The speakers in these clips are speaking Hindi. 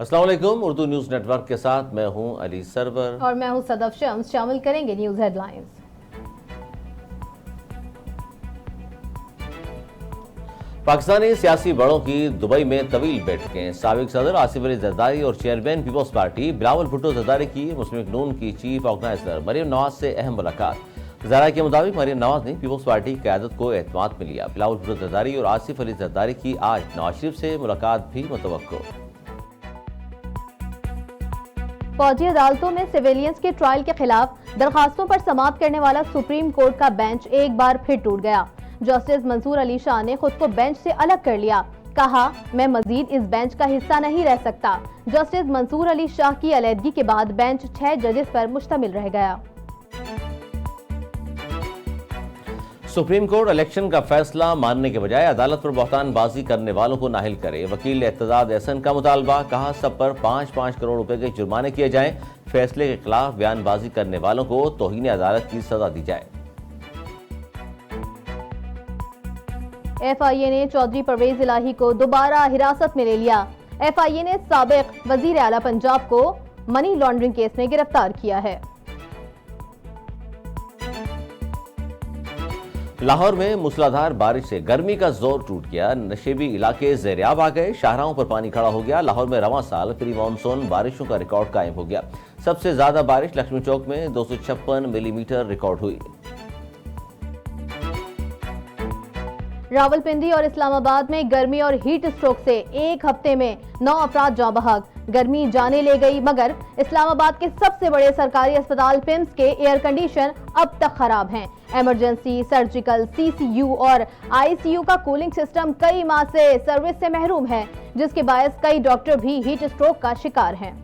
अस्सलाम वालेकुम। उर्दू न्यूज़ नेटवर्क के साथ मैं हूं अली सरवर और मैं हूं सदफ शम्स। शामिल करेंगे न्यूज़ हेडलाइंस। पाकिस्तानी सियासी बड़ों की दुबई में तवील बैठकें। साबिक सदर आसिफ अली जरदारी और चेयरमैन पीपल्स पार्टी बिलावल भुट्टो जरदारी की मुस्लिम लीग नून की चीफ ऑर्गेनाइजर मरियम नवाज से अहम मुलाकात। जरा के मुताबिक मरियम नवाज ने पीपल्स पार्टी की क़यादत को एतमाद में लिया। बिलावल भुट्टो जरदारी और आसिफ अली जरदारी की आज नवाज शरीफ से मुलाकात भी मुतवक्को। फौजी अदालतों में सिविलियंस के ट्रायल के खिलाफ दरखास्तों पर समाअत करने वाला सुप्रीम कोर्ट का बेंच एक बार फिर टूट गया। जस्टिस मंसूर अली शाह ने खुद को बेंच से अलग कर लिया। कहा, मैं मजीद इस बेंच का हिस्सा नहीं रह सकता। जस्टिस मंसूर अली शाह की अलहदगी के बाद बेंच 6 जजेस पर मुश्तमिल रह गया। सुप्रीम कोर्ट इलेक्शन का फैसला मानने के बजाय अदालत पर बहतानबाजी करने वालों को नाहिल करे। वकील एतजाद एहसन का मुतालबा। कहा, सब पर 5-5 करोड़ रुपए के जुर्माने किए जाएं। फैसले के खिलाफ बयानबाजी करने वालों को तौहीन अदालत की सजा दी जाए। FIA ने चौधरी परवेज इलाही को दोबारा हिरासत में ले लिया। FIA ने साबिक वजीर आला पंजाब को मनी लॉन्ड्रिंग केस में गिरफ्तार किया है। लाहौर में मूसलाधार बारिश से गर्मी का जोर टूट गया। नशेबी इलाके ज़ेरियाब आ गए। शाहराहों पर पानी खड़ा हो गया। लाहौर में रवां साल प्री मानसून बारिशों का रिकॉर्ड कायम हो गया। सबसे ज्यादा बारिश लक्ष्मी चौक में 256 मिलीमीटर रिकॉर्ड हुई। रावलपिंडी और इस्लामाबाद में गर्मी और हीट स्ट्रोक से एक हफ्ते में 9 अफराद जाँ बहक। गर्मी जाने ले गई, मगर इस्लामाबाद के सबसे बड़े सरकारी अस्पताल पिम्स के एयर कंडीशन अब तक खराब हैं। इमरजेंसी, सर्जिकल, CCU और ICU का कूलिंग सिस्टम कई माह से सर्विस से महरूम है, जिसके बायस कई डॉक्टर भी हीट स्ट्रोक का शिकार हैं।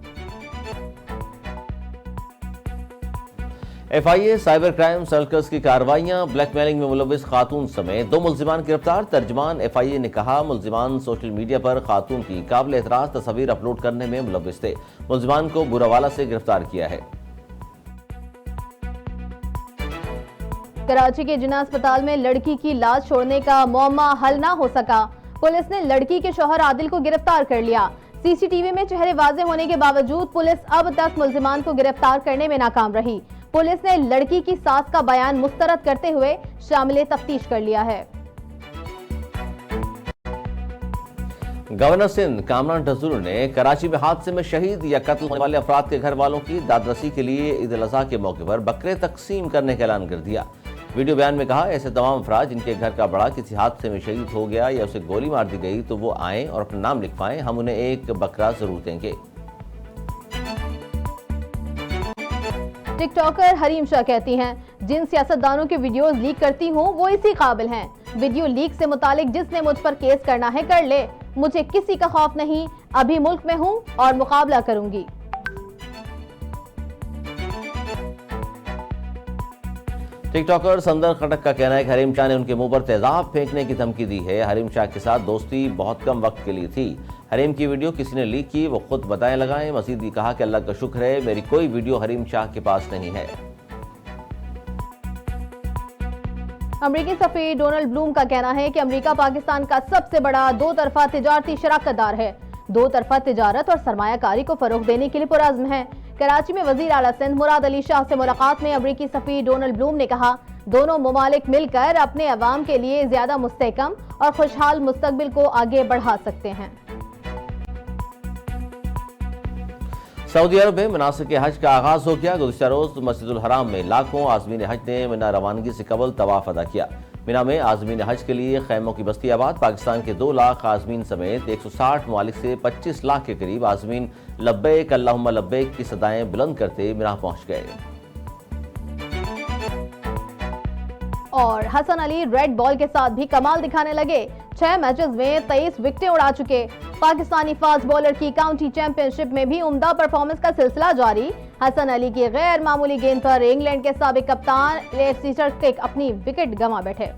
FIA साइबर क्राइम सर्कल्स की कार्रवाइयां। ब्लैकमेलिंग में मुलविस खातून समेत 2 मुल्जिमान गिरफ्तार। तर्जमान FIA ने कहा, मुल्जिमान सोशल मीडिया पर खातून की काबिल एतराज तस्वीर अपलोड करने में मुलविस थे। मुल्जिमान को बुरावाला से गिरफ्तार किया है। कराची के जिन्ना अस्पताल में लड़की की लाश छोड़ने का मौमा हल ना हो सका। पुलिस ने लड़की के शौहर आदिल को गिरफ्तार कर लिया। CCTV में चेहरे वाजे होने के बावजूद पुलिस अब तक मुल्जिमान को गिरफ्तार करने में नाकाम रही। पुलिस ने लड़की की सास का बयान मुस्तरद करते हुए शामिल तफ्तीश कर लिया है। गवर्नर सिंध कामरान टजूर ने कराची में हादसे में शहीद या कत्ल होने वाले अफराद के घर वालों की दादरसी के लिए ईद उल अज़हा के मौके पर बकरे तकसीम करने का ऐलान कर दिया। वीडियो बयान में कहा, ऐसे तमाम अफराद जिनके घर का बड़ा किसी हादसे में शहीद हो गया या उसे गोली मार दी गई तो वो आएं और अपना नाम लिखवाएं। हम उन्हें एक बकरा जरूर देंगे। टिकटॉकर हरीम शाह कहती हैं, जिन सियासतदानों के वीडियोस लीक करती हूँ वो इसी काबिल हैं। वीडियो लीक से मुतालिक जिसने मुझ पर केस करना है कर ले। मुझे किसी का खौफ नहीं। अभी मुल्क में हूँ और मुकाबला करूंगी। टिकटॉकर संदर खटक का कहना है कि हरीम शाह ने उनके मुंह पर तेजाब फेंकने की धमकी दी है। हरीम शाह के साथ दोस्ती बहुत कम वक्त के लिए थी। हरीम की वीडियो किसी ने लीक की, वो खुद बताएं लगाएं। मजीद भी कहा कि अल्लाह का शुक्र है मेरी कोई वीडियो हरीम शाह के पास नहीं है। अमेरिकी सफीर डोनाल्ड ब्लूम का कहना है कि अमेरिका पाकिस्तान का सबसे बड़ा 2 तरफा तिजारती शराकतदार है। 2 तरफा तिजारत और सरमायाकारी को फरोग देने के लिए पुरअज़्म है। कराची में वजीर आला सिंध मुराद अली शाह से मुलाकात में अमेरिकी सफीर डोनाल्ड ब्लूम ने कहा, दोनों ममालिक मिलकर अपने अवाम के लिए ज्यादा मुस्तहकम और खुशहाल मुस्तकबिल को आगे बढ़ा सकते हैं। सऊदी अरब में मनासिक हज का आगाज हो गया। गुज़िश्ता रोज मस्जिदुल हराम में लाखों आज़मीन हज ने मिना रवानगी से कबल तवाफ अदा किया। मिना में आज़मीन हज के लिए खैमों की बस्ती आबाद। पाकिस्तान के 2 लाख आज़मीन समेत 160 ममालिक से 25 लाख के करीब आज़मीन लब्बैक अल्लाहुम्मा लब्बैक की सदाएं बुलंद करते मिना पहुंच गए। और हसन अली रेड बॉल के साथ भी कमाल दिखाने लगे। 6 मैचेस में 23 विकेटें उड़ा चुके। पाकिस्तानी फास्ट बॉलर की काउंटी चैंपियनशिप में भी उम्दा परफॉर्मेंस का सिलसिला जारी। हसन अली की गैर मामूली गेंद पर इंग्लैंड के साबिक कप्तान लेफ सीटर अपनी विकेट गंवा बैठे।